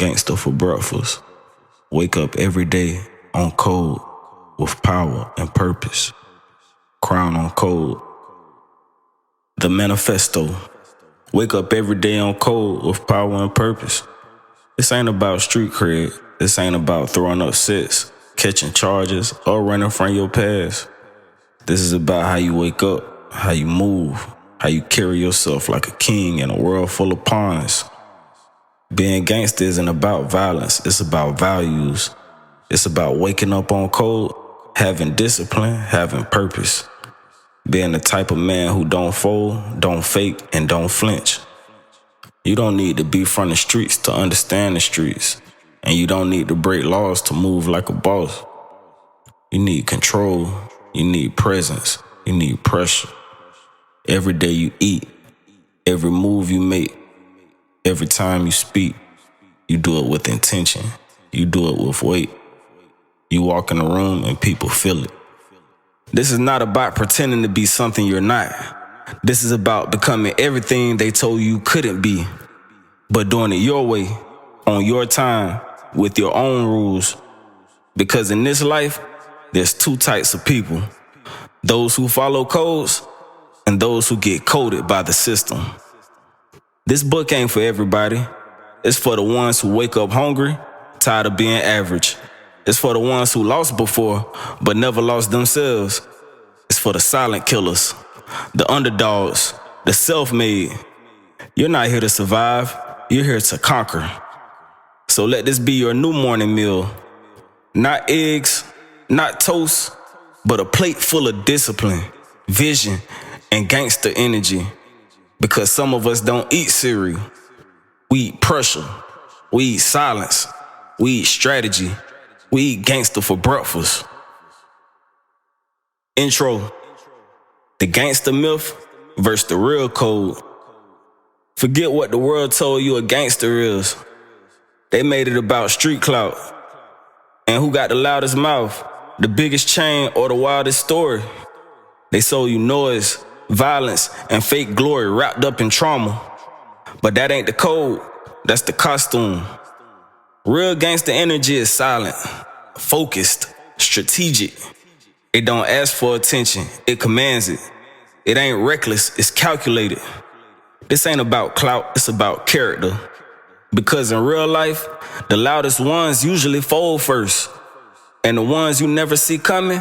gangster for breakfast. Wake up every day on code with power and purpose. Crown on code. The manifesto. Wake up every day on code with power and purpose. This ain't about street cred. This ain't about throwing up sets, catching charges, or running from your past. This is about how you wake up, how you move, how you carry yourself like a king in a world full of pawns. Being gangsta isn't about violence, it's about values. It's about waking up on code, having discipline, having purpose. Being the type of man who don't fold, don't fake, and don't flinch. You don't need to be from the streets to understand the streets. And you don't need to break laws to move like a boss. You need control, you need presence, you need pressure. Every day you eat, every move you make, every time you speak, you do it with intention. You do it with weight. You walk in the room and people feel it. This is not about pretending to be something you're not. This is about becoming everything they told you couldn't be, but doing it your way, on your time, with your own rules. Because in this life, there's two types of people. Those who follow codes and those who get coded by the system. This book ain't for everybody. It's for the ones who wake up hungry, tired of being average. It's for the ones who lost before, but never lost themselves. It's for the silent killers, the underdogs, the self-made. You're not here to survive. You're here to conquer. So let this be your new morning meal. Not eggs, not toast, but a plate full of discipline, vision, and gangster energy. Because some of us don't eat cereal. We eat pressure. We eat silence. We eat strategy. We eat gangster for breakfast. Intro. The gangster myth versus the real code. Forget what the world told you a gangster is. They made it about street clout. And who got the loudest mouth, the biggest chain, or the wildest story. They sold you noise, violence, and fake glory wrapped up in trauma. But that ain't the code, that's the costume. Real gangster energy is silent, focused, strategic. It don't ask for attention, it commands it. It ain't reckless, it's calculated. This ain't about clout, it's about character. Because in real life, the loudest ones usually fold first. And the ones you never see coming,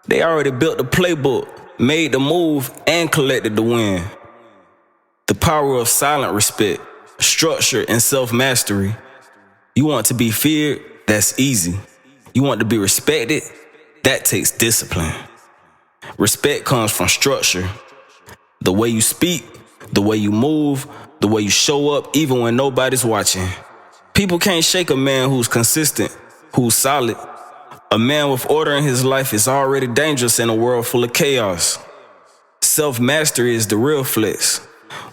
they already built the playbook, made the move, and collected the win. The power of silent respect, structure, and self-mastery. You want to be feared? That's easy. You want to be respected? That takes discipline. Respect comes from structure. The way you speak, the way you move, the way you show up even when nobody's watching. People can't shake a man who's consistent, who's solid. A man with order in his life is already dangerous in a world full of chaos. Self-mastery is the real flex.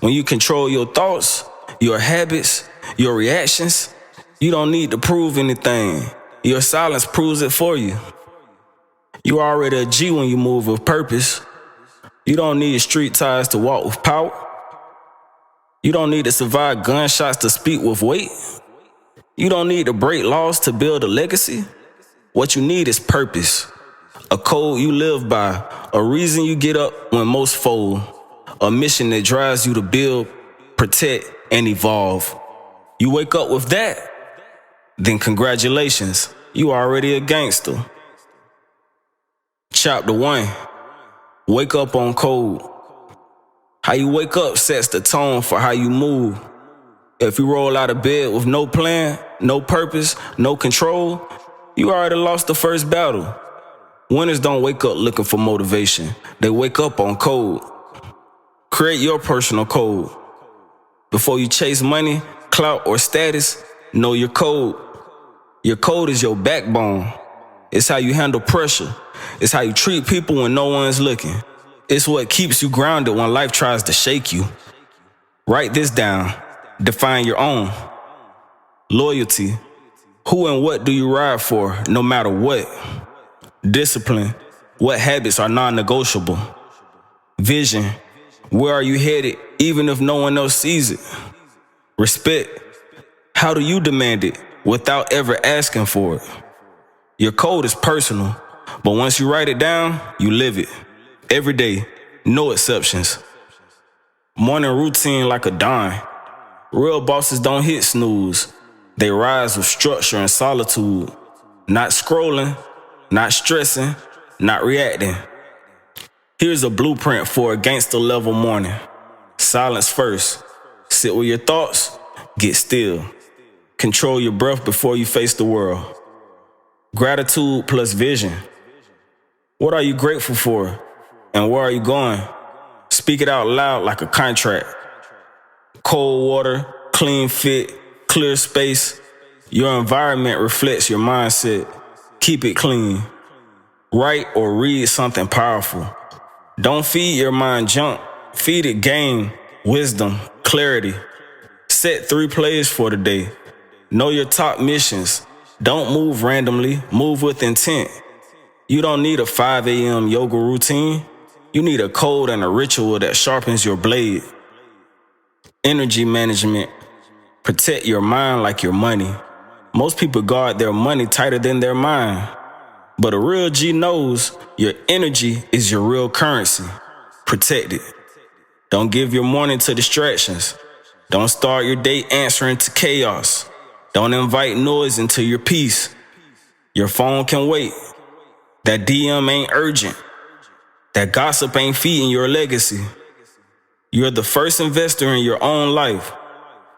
When you control your thoughts, your habits, your reactions, you don't need to prove anything. Your silence proves it for you. You're already a G when you move with purpose. You don't need street ties to walk with power. You don't need to survive gunshots to speak with weight. You don't need to break laws to build a legacy. What you need is purpose. A code you live by, a reason you get up when most fold, a mission that drives you to build, protect, and evolve. You wake up with that, then congratulations, you already a gangster. Chapter 1. Wake up on code. How you wake up sets the tone for how you move. If you roll out of bed with no plan, no purpose, no control, you already lost the first battle. Winners don't wake up looking for motivation. They wake up on code. Create your personal code. Before you chase money, clout, or status, know your code. Your code is your backbone. It's how you handle pressure. It's how you treat people when no one's looking. It's what keeps you grounded when life tries to shake you. Write this down. Define your own. Loyalty. Who and what do you ride for, no matter what? Discipline. What habits are non-negotiable? Vision. Where are you headed, even if no one else sees it? Respect. How do you demand it without ever asking for it? Your code is personal, but once you write it down, you live it. Every day, no exceptions. Morning routine like a dime. Real bosses don't hit snooze. They rise with structure and solitude. Not scrolling, not stressing, not reacting. Here's a blueprint for a gangster level morning. Silence first. Sit with your thoughts. Get still. Control your breath before you face the world. Gratitude plus vision. What are you grateful for? And where are you going? Speak it out loud like a contract. Cold water, clean fit, clear space. Your environment reflects your mindset. Keep it clean. Write or read something powerful. Don't feed your mind junk. Feed it game, wisdom, clarity. Set 3 plays for the day. Know your top missions. Don't move randomly, move with intent. You don't need a 5 a.m. yoga routine. You need a code and a ritual that sharpens your blade. Energy management. Protect your mind like your money. Most people guard their money tighter than their mind. But a real G knows your energy is your real currency. Protect it. Don't give your morning to distractions. Don't start your day answering to chaos. Don't invite noise into your peace. Your phone can wait. That DM ain't urgent. That gossip ain't feeding your legacy. You're the first investor in your own life.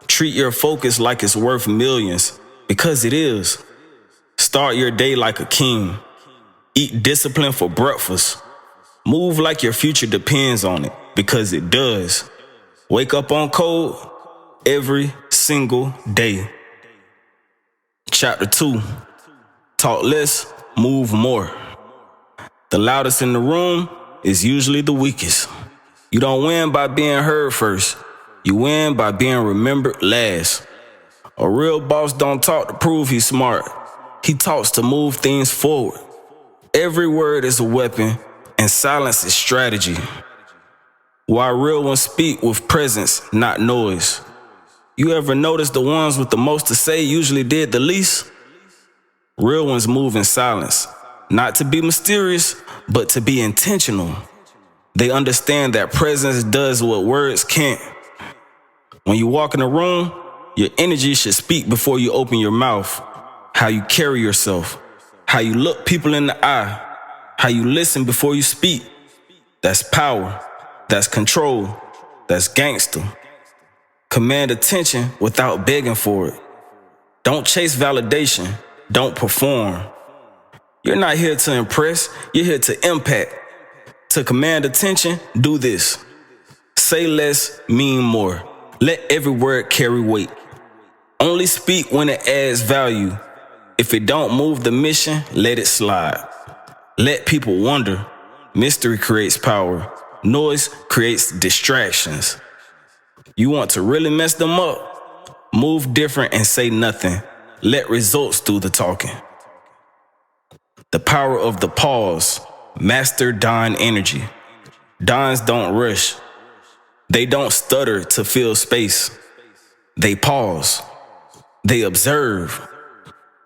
Treat your focus like it's worth millions, because it is. Start your day like a king. Eat discipline for breakfast. Move like your future depends on it, because it does. Wake up on code every single day. Chapter 2. Talk less, move more. The loudest in the room is usually the weakest. You don't win by being heard first. You win by being remembered last. A real boss don't talk to prove he's smart. He talks to move things forward. Every word is a weapon, and silence is strategy. While real ones speak with presence, not noise. You ever notice the ones with the most to say usually did the least? Real ones move in silence, not to be mysterious, but to be intentional. They understand that presence does what words can't. When you walk in a room, your energy should speak before you open your mouth. How you carry yourself, how you look people in the eye, how you listen before you speak. That's power, that's control, that's gangster. Command attention without begging for it. Don't chase validation, don't perform. You're not here to impress, you're here to impact. To command attention, do this. Say less, mean more. Let every word carry weight. Only speak when it adds value. If it don't move the mission, let it slide. Let people wonder. Mystery creates power. Noise creates distractions. You want to really mess them up? Move different and say nothing. Let results do the talking. The power of the pause. Master Don energy. Dons don't rush. They don't stutter to fill space. They pause. They observe.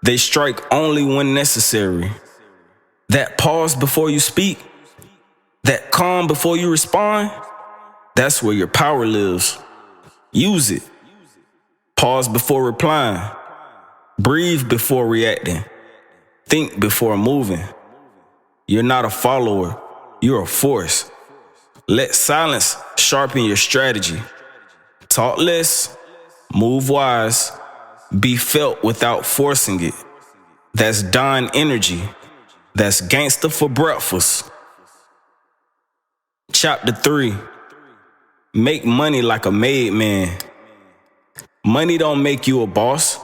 They strike only when necessary. That pause before you speak, that calm before you respond, that's where your power lives. Use it. Pause before replying. Breathe before reacting. Think before moving. You're not a follower, you're a force. Let silence sharpen your strategy. Talk less, move wise, be felt without forcing it. That's Don energy. That's gangster for breakfast. Chapter 3. Make money like a made man. Money don't make you a boss,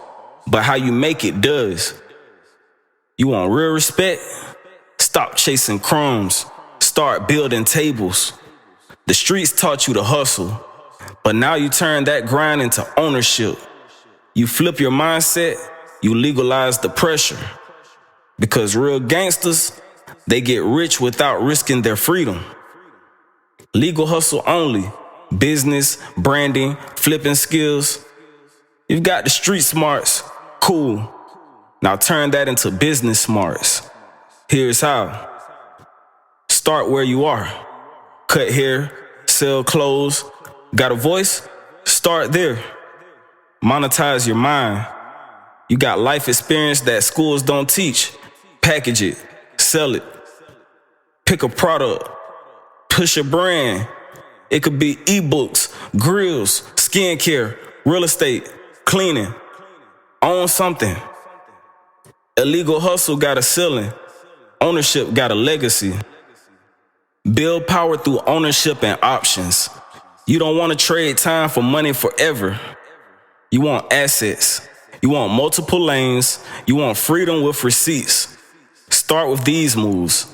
but how you make it does. You want real respect? Stop chasing crumbs. Start building tables. The streets taught you to hustle, but now you turn that grind into ownership. You flip your mindset, you legalize the pressure. Because real gangsters, they get rich without risking their freedom. Legal hustle only. Business, branding, flipping skills. You've got the street smarts, cool. Now turn that into business smarts. Here's how. Start where you are. Cut hair, sell clothes. Got a voice? Start there. Monetize your mind. You got life experience that schools don't teach. Package it, sell it. Pick a product, push a brand. It could be ebooks, grills, skincare, real estate, cleaning. Own something. Illegal hustle got a ceiling. Ownership got a legacy. Build power through ownership and options. You don't want to trade time for money forever. You want assets. You want multiple lanes. You want freedom with receipts. Start with these moves.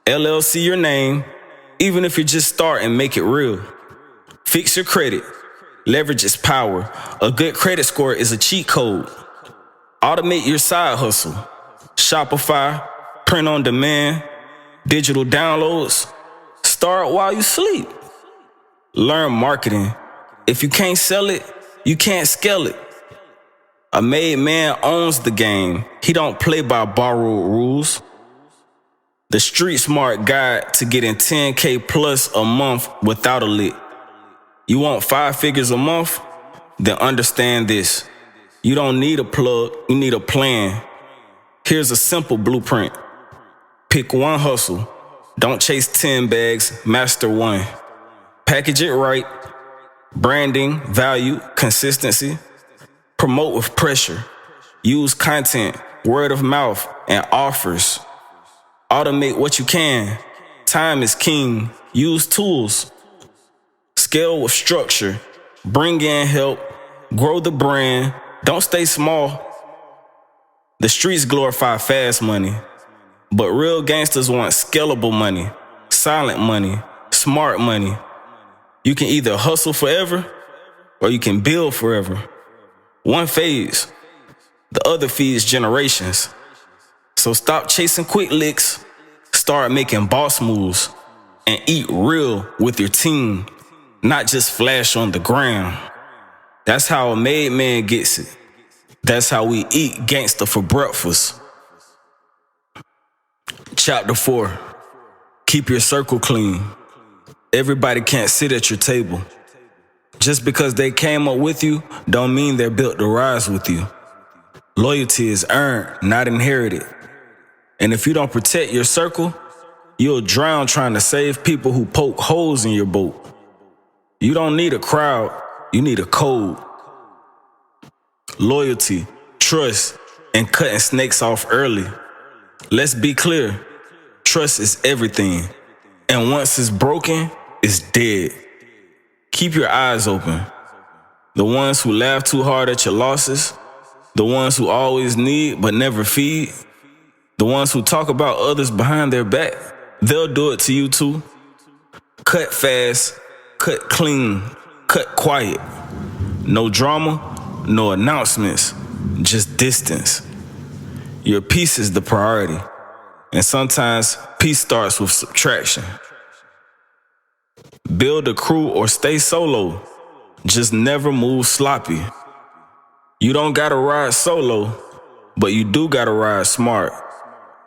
LLC your name, even if you just start and make it real. Fix your credit. Leverage its power. A good credit score is a cheat code. Automate your side hustle. Shopify, print on demand, digital downloads. Start while you sleep. Learn marketing. If you can't sell it, you can't scale it. A made man owns the game. He don't play by borrowed rules. The Street Smart Guide to getting 10K plus a month without a lick. You want 5 figures a month? Then understand this. You don't need a plug, you need a plan. Here's a simple blueprint. Pick one hustle. Don't chase 10 bags, master one. Package it right. Branding, value, consistency. Promote with pressure. Use content, word of mouth, and offers. Automate what you can. Time is king. Use tools. Scale with structure. Bring in help. Grow the brand. Don't stay small. The streets glorify fast money, but real gangsters want scalable money, silent money, smart money. You can either hustle forever or you can build forever. One phase, the other feeds generations. So stop chasing quick licks, start making boss moves, and eat real with your team, not just flash on the ground. That's how a made man gets it. That's how we eat gangsta for breakfast. Chapter 4. Keep your circle clean. Everybody can't sit at your table. Just because they came up with you, don't mean they're built to rise with you. Loyalty is earned, not inherited. And if you don't protect your circle, you'll drown trying to save people who poke holes in your boat. You don't need a crowd, you need a code. Loyalty, trust, and cutting snakes off early. Let's be clear, trust is everything. And once it's broken, it's dead. Keep your eyes open. The ones who laugh too hard at your losses, the ones who always need but never feed, the ones who talk about others behind their back, they'll do it to you too. Cut fast, cut clean, cut quiet. No drama, no announcements, just distance. Your peace is the priority, and sometimes peace starts with subtraction. Build a crew or stay solo. Just never move sloppy. You don't gotta ride solo, but you do gotta ride smart.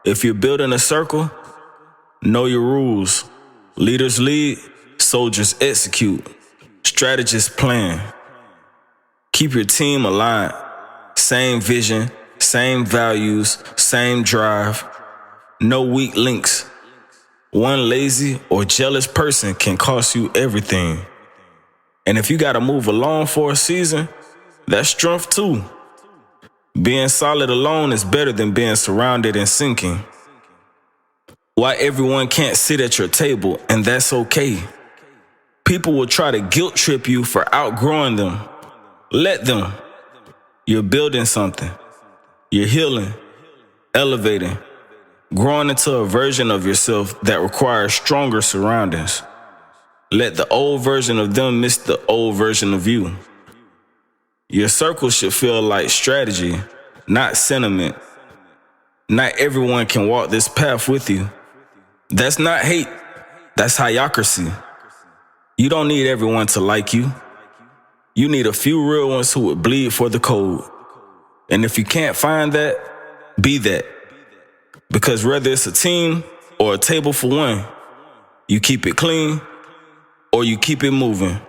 If you're building a circle, know your rules. Leaders lead, soldiers execute. Strategists plan. Keep your team aligned. Same vision, same values, same drive. No weak links. One lazy or jealous person can cost you everything. And if you gotta move alone for a season, that's strength too. Being solid alone is better than being surrounded and sinking. Why everyone can't sit at your table, and that's okay. People will try to guilt trip you for outgrowing them. Let them. You're building something. You're healing, elevating, growing into a version of yourself that requires stronger surroundings. Let the old version of them miss the old version of you. Your circle should feel like strategy, not sentiment. Not everyone can walk this path with you. That's not hate, that's hypocrisy. You don't need everyone to like you. You need a few real ones who would bleed for the code. And if you can't find that, be that. Because whether it's a team or a table for one, you keep it clean or you keep it moving.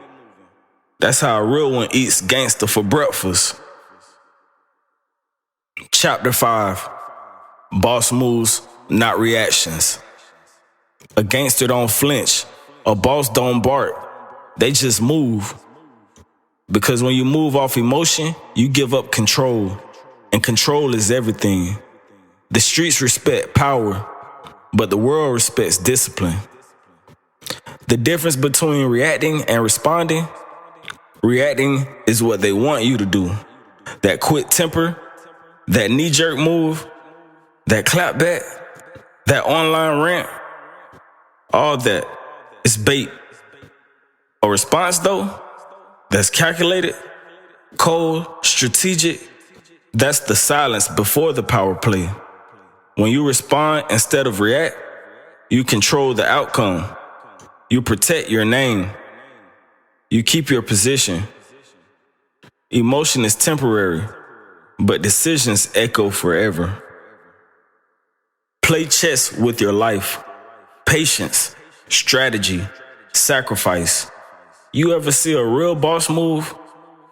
That's how a real one eats gangsta for breakfast. Chapter 5. Boss moves, not reactions. A gangster don't flinch. A boss don't bark. They just move. Because when you move off emotion, you give up control. And control is everything. The streets respect power, but the world respects discipline. The difference between reacting and responding: reacting is what they want you to do. That quick temper, that knee-jerk move, that clapback, that online rant, all that is bait. A response, though, that's calculated, cold, strategic, that's the silence before the power play. When you respond instead of react, you control the outcome. You protect your name. You keep your position. Emotion is temporary, but decisions echo forever. Play chess with your life. Patience, strategy, sacrifice. You ever see a real boss move?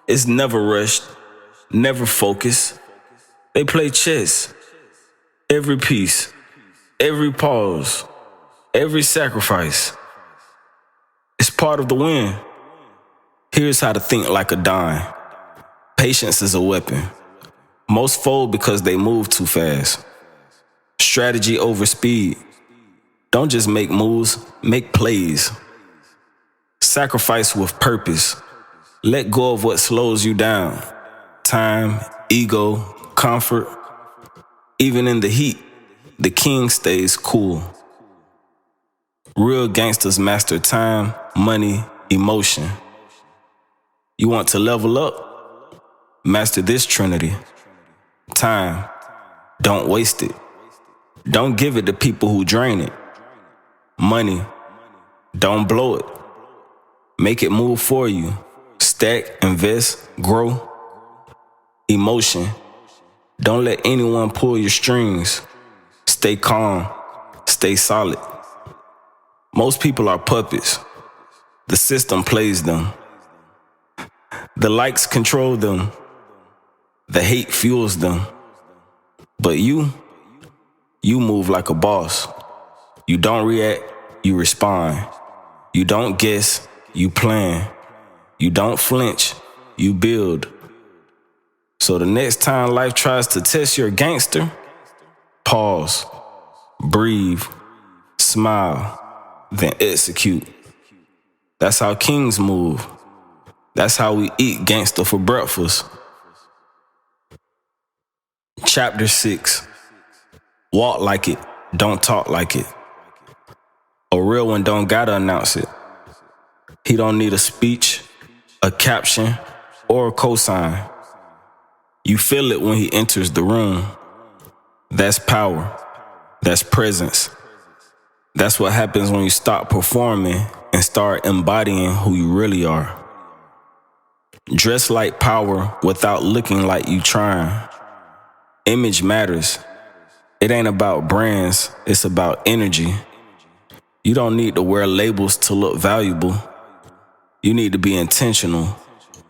It's never rushed, never focused. They play chess. Every piece, every pause, every sacrifice. It's part of the win. Here's how to think like a dime. Patience is a weapon. Most fold because they move too fast. Strategy over speed. Don't just make moves, make plays. Sacrifice with purpose. Let go of what slows you down. Time, ego, comfort. Even in the heat, the king stays cool. Real gangsters master time, money, emotion. You want to level up? Master this trinity. Time. Don't waste it. Don't give it to people who drain it. Money. Don't blow it. Make it move for you. Stack, invest, grow. Emotion. Don't let anyone pull your strings. Stay calm. Stay solid. Most people are puppets. The system plays them. The likes control them. The hate fuels them. But you move like a boss. You don't react, you respond. You don't guess, you plan. You don't flinch, you build. So the next time life tries to test your gangster, pause, breathe, smile, then execute. That's how kings move. That's how we eat gangster for breakfast. Chapter 6. Walk like it, don't talk like it. A real one don't gotta announce it. He don't need a speech, a caption, or a cosign. You feel it when he enters the room. That's power. That's presence. That's what happens when you stop performing and start embodying who you really are. Dress like power without looking like you trying. Image matters. It ain't about brands, it's about energy. You don't need to wear labels to look valuable. You need to be intentional,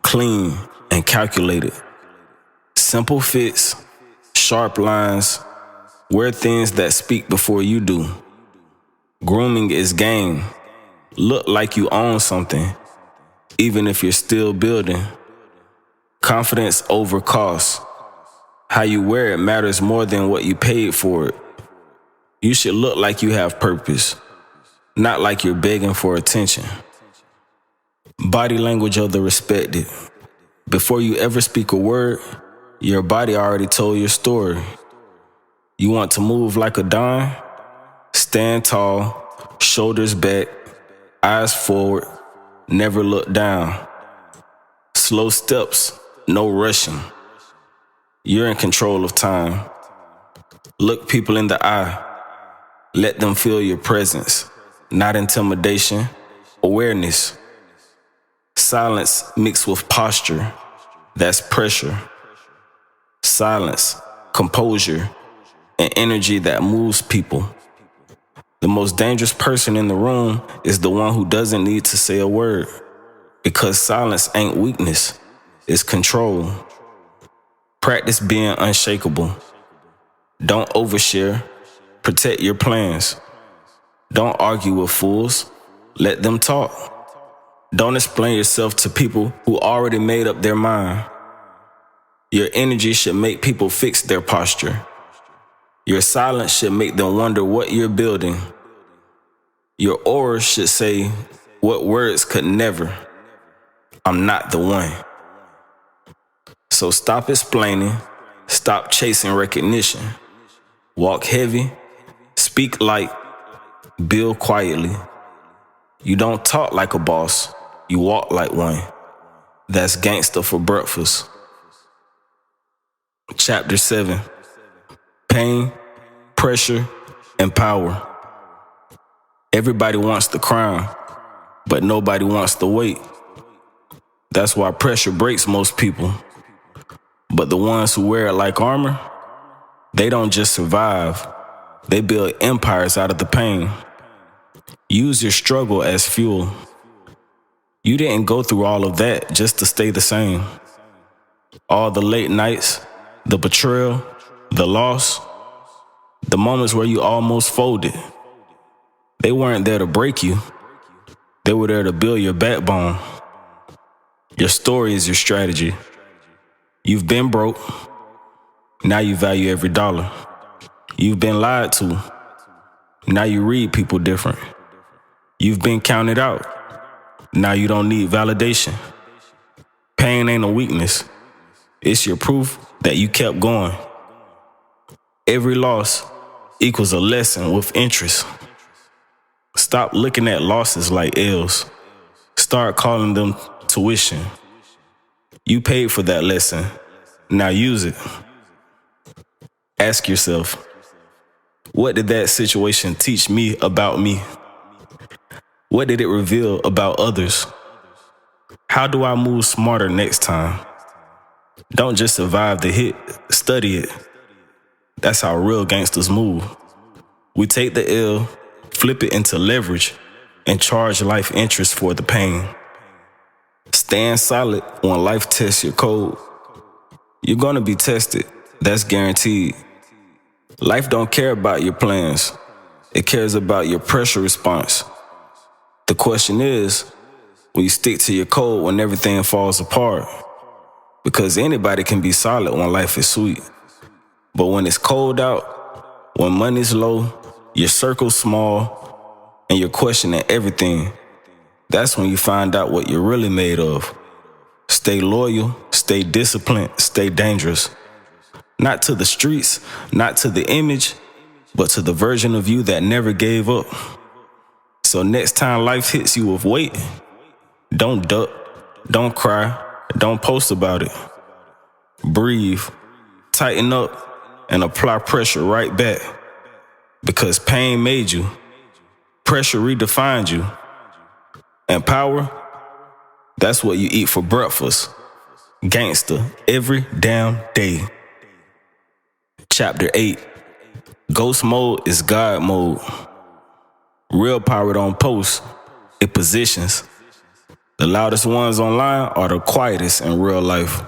clean, and calculated. Simple fits, sharp lines, wear things that speak before you do. Grooming is game. Look like you own something, even if you're still building. Confidence over cost. How you wear it matters more than what you paid for it. You should look like you have purpose, not like you're begging for attention. Body language of the respected. Before you ever speak a word, your body already told your story. You want to move like a dime? Stand tall, shoulders back, eyes forward, never look down. Slow steps, no rushing. You're in control of time. Look people in the eye. Let them feel your presence, not intimidation, awareness. Silence mixed with posture, that's pressure. Silence, composure, and energy that moves people. The most dangerous person in the room is the one who doesn't need to say a word, because silence ain't weakness, it's control. Practice being unshakable. Don't overshare, protect your plans. Don't argue with fools, let them talk. Don't explain yourself to people who already made up their mind. Your energy should make people fix their posture. Your silence should make them wonder what you're building. Your aura should say what words could never. I'm not the one. So stop explaining, stop chasing recognition. Walk heavy, speak light, build quietly. You don't talk like a boss, you walk like one. That's Gangsta for breakfast. Chapter 7. Pain, pressure, and power. Everybody wants the crown, but nobody wants the weight. That's why pressure breaks most people. But the ones who wear it like armor, they don't just survive, they build empires out of the pain. Use your struggle as fuel. You didn't go through all of that just to stay the same. All the late nights, the betrayal, the loss, the moments where you almost folded, they weren't there to break you. They were there to build your backbone. Your story is your strategy. You've been broke. Now you value every dollar. You've been lied to. Now you read people different. You've been counted out. Now you don't need validation. Pain ain't a weakness. It's your proof that you kept going. Every loss equals a lesson with interest. Stop looking at losses like L's. Start calling them tuition. You paid for that lesson. Now use it. Ask yourself, what did that situation teach me about me? What did it reveal about others? How do I move smarter next time? Don't just survive the hit, study it. That's how real gangsters move. We take the L, flip it into leverage, and charge life interest for the pain. Stand solid when life tests your code. You're gonna be tested, that's guaranteed. Life don't care about your plans. It cares about your pressure response. The question is, will you stick to your code when everything falls apart? Because anybody can be solid when life is sweet. But when it's cold out, when money's low, your circle's small, and you're questioning everything, that's when you find out what you're really made of. Stay loyal, stay disciplined, stay dangerous. Not to the streets, not to the image, but to the version of you that never gave up. So next time life hits you with weight, don't duck, don't cry, don't post about it. Breathe, tighten up, and apply pressure right back. Because pain made you, pressure redefined you, and power, that's what you eat for breakfast. Gangsta, every damn day. Chapter 8. Ghost mode is God mode. Real power don't post, it positions. The loudest ones online are the quietest in real life.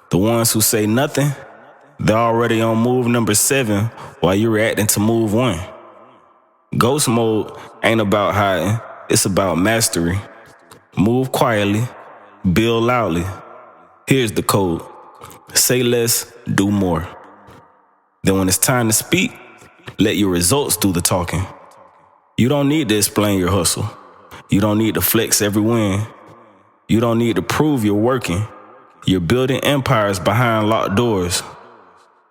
The ones who say nothing, they're already on move number 7 while you're reacting to move 1. Ghost mode ain't about hiding, it's about mastery. Move quietly, build loudly. Here's the code. Say less, do more. Then when it's time to speak, let your results do the talking. You don't need to explain your hustle. You don't need to flex every win. You don't need to prove you're working. You're building empires behind locked doors.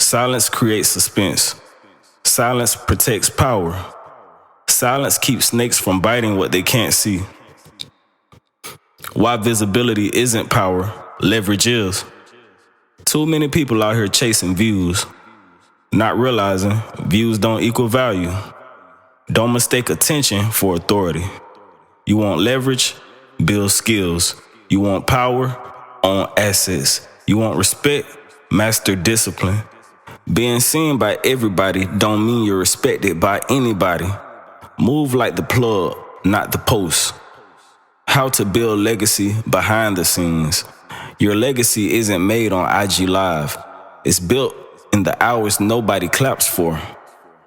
Silence creates suspense. Silence protects power. Silence keeps snakes from biting what they can't see. Why visibility isn't power, leverage is. Too many people out here chasing views, not realizing views don't equal value. Don't mistake attention for authority. You want leverage? Build skills. You want power? Own assets. You want respect? Master discipline. Being seen by everybody don't mean you're respected by anybody. Move like the plug, not the post. How to build legacy behind the scenes. Your legacy isn't made on IG Live. It's built in the hours nobody claps for.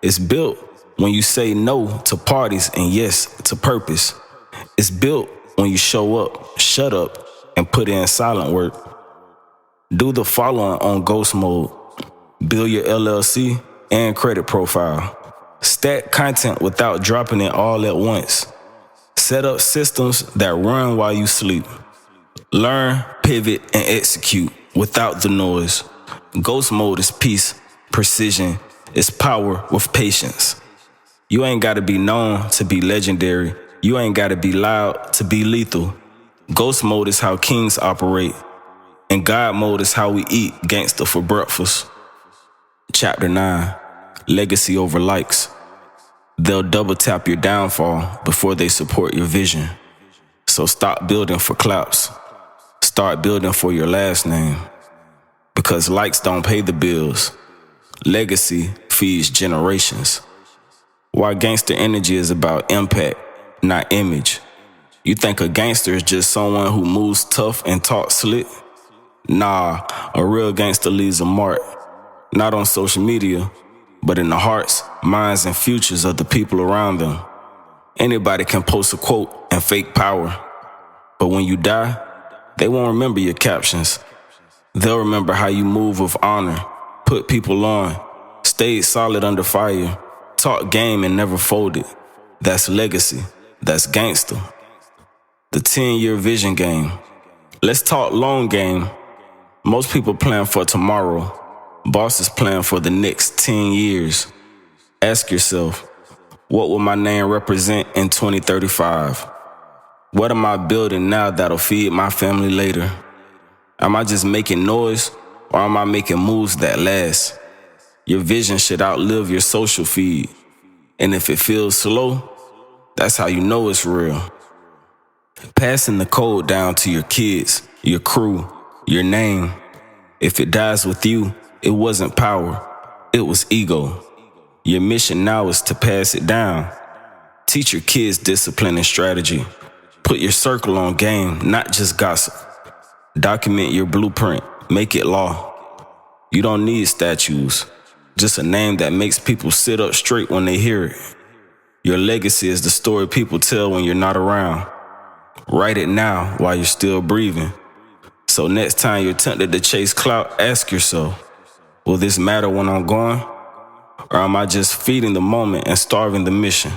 It's built when you say no to parties and yes to purpose. It's built when you show up, shut up, and put in silent work. Do the following on ghost mode. Build your LLC and credit profile. Stack content without dropping it all at once. Set up systems that run while you sleep. Learn, pivot, and execute without the noise. Ghost mode is peace, precision, it's power with patience. You ain't gotta be known to be legendary. You ain't gotta be loud to be lethal. Ghost mode is how kings operate. And God mode is how we eat gangsta for breakfast. Chapter 9, Legacy over likes. They'll double tap your downfall before they support your vision. So stop building for claps. Start building for your last name. Because likes don't pay the bills. Legacy feeds generations. Why gangster energy is about impact, not image. You think a gangster is just someone who moves tough and talks slick? Nah, a real gangster leaves a mark. Not on social media, but in the hearts, minds, and futures of the people around them. Anybody can post a quote and fake power. But when you die, they won't remember your captions. They'll remember how you move with honor, put people on, stayed solid under fire, talked game and never folded. That's legacy. That's gangster. The 10-year vision game. Let's talk long game. Most people plan for tomorrow. Bosses plan for the next 10 years. Ask yourself, what will my name represent in 2035? What am I building now that'll feed my family later? Am I just making noise, or am I making moves that last? Your vision should outlive your social feed. And if it feels slow, that's how you know it's real. Passing the code down to your kids, your crew, your name. If it dies with you, it wasn't power, it was ego. Your mission now is to pass it down. Teach your kids discipline and strategy. Put your circle on game, not just gossip. Document your blueprint, make it law. You don't need statues, just a name that makes people sit up straight when they hear it. Your legacy is the story people tell when you're not around. Write it now while you're still breathing. So next time you're tempted to chase clout, ask yourself, will this matter when I'm gone? Or am I just feeding the moment and starving the mission?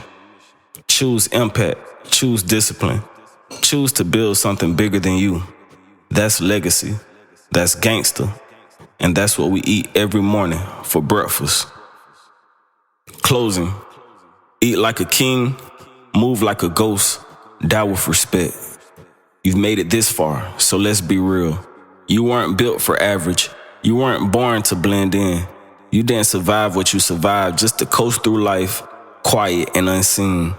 Choose impact, choose discipline, choose to build something bigger than you. That's legacy, that's gangster, and that's what we eat every morning for breakfast. Closing, eat like a king, move like a ghost, die with respect. You've made it this far, so let's be real. You weren't built for average. You weren't born to blend in. You didn't survive what you survived just to coast through life, quiet and unseen.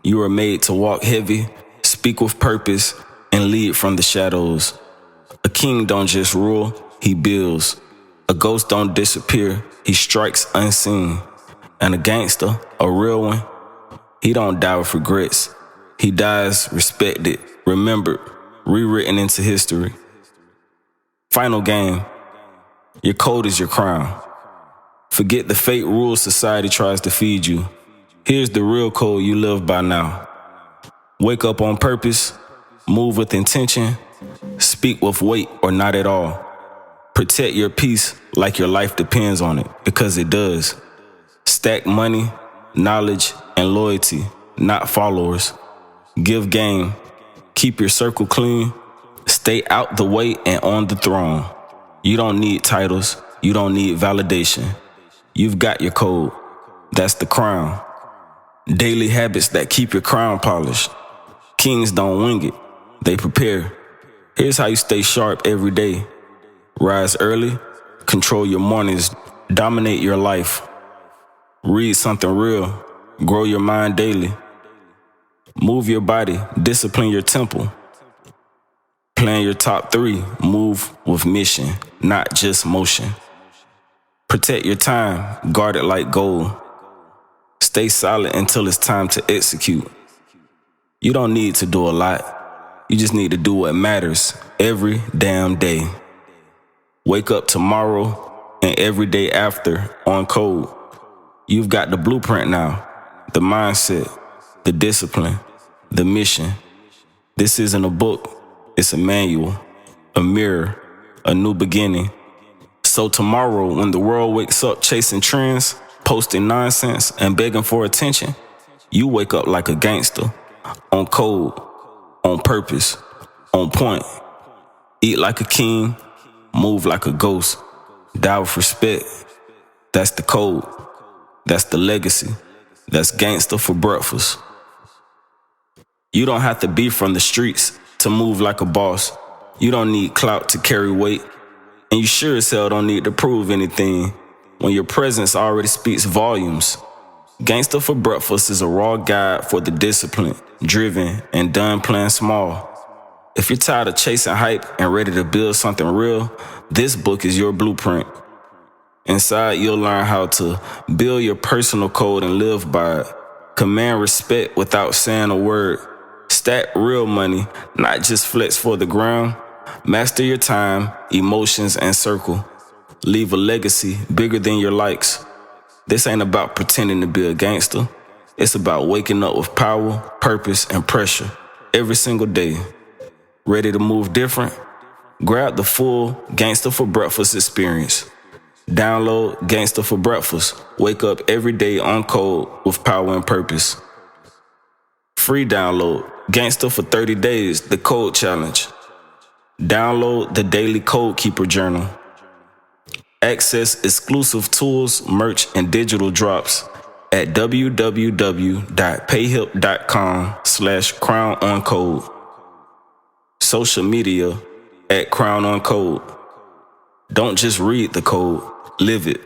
You were made to walk heavy, speak with purpose, and lead from the shadows. A king don't just rule, he builds. A ghost don't disappear, he strikes unseen. And a gangster, a real one, he don't die with regrets. He dies respected, remembered, rewritten into history. Final game. Your code is your crown. Forget the fake rules society tries to feed you. Here's the real code you live by now. Wake up on purpose, move with intention, speak with weight or not at all. Protect your peace like your life depends on it, because it does. Stack money, knowledge, and loyalty, not followers. Give game, keep your circle clean, stay out the way and on the throne. You don't need titles, you don't need validation. You've got your code, that's the crown. Daily habits that keep your crown polished. Kings don't wing it, they prepare. Here's how you stay sharp every day. Rise early, control your mornings, dominate your life. Read something real, grow your mind daily. Move your body, discipline your temple. Plan your top 3, move with mission, not just motion. Protect your time, guard it like gold. Stay silent until it's time to execute. You don't need to do a lot. You just need to do what matters every damn day. Wake up tomorrow and every day after on code. You've got the blueprint now, the mindset, the discipline, the mission. This isn't a book, it's a manual, a mirror, a new beginning. So tomorrow, when the world wakes up chasing trends, posting nonsense, and begging for attention, you wake up like a gangster, on code, on purpose, on point. Eat like a king, move like a ghost, die with respect. That's the code. That's the legacy. That's gangster for breakfast. You don't have to be from the streets to move like a boss. You don't need clout to carry weight. And you sure as hell don't need to prove anything when your presence already speaks volumes. Gangsta for Breakfast is a raw guide for the disciplined, driven, and done playing small. If you're tired of chasing hype and ready to build something real, this book is your blueprint. Inside, you'll learn how to build your personal code and live by it. Command respect without saying a word. Stack real money, not just flex for the ground. Master your time, emotions, and circle. Leave a legacy bigger than your likes. This ain't about pretending to be a gangster. It's about waking up with power, purpose, and pressure every single day. Ready to move different? Grab the full Gangsta for Breakfast experience. Download Gangsta for Breakfast. Wake up every day on code with power and purpose. Free download Gangsta for 30 days, the code challenge. Download the daily Code Keeper journal. Access exclusive tools, merch, and digital drops at www.payhip.com/crownoncode. Social media @crownoncode. Don't just read the code, live it.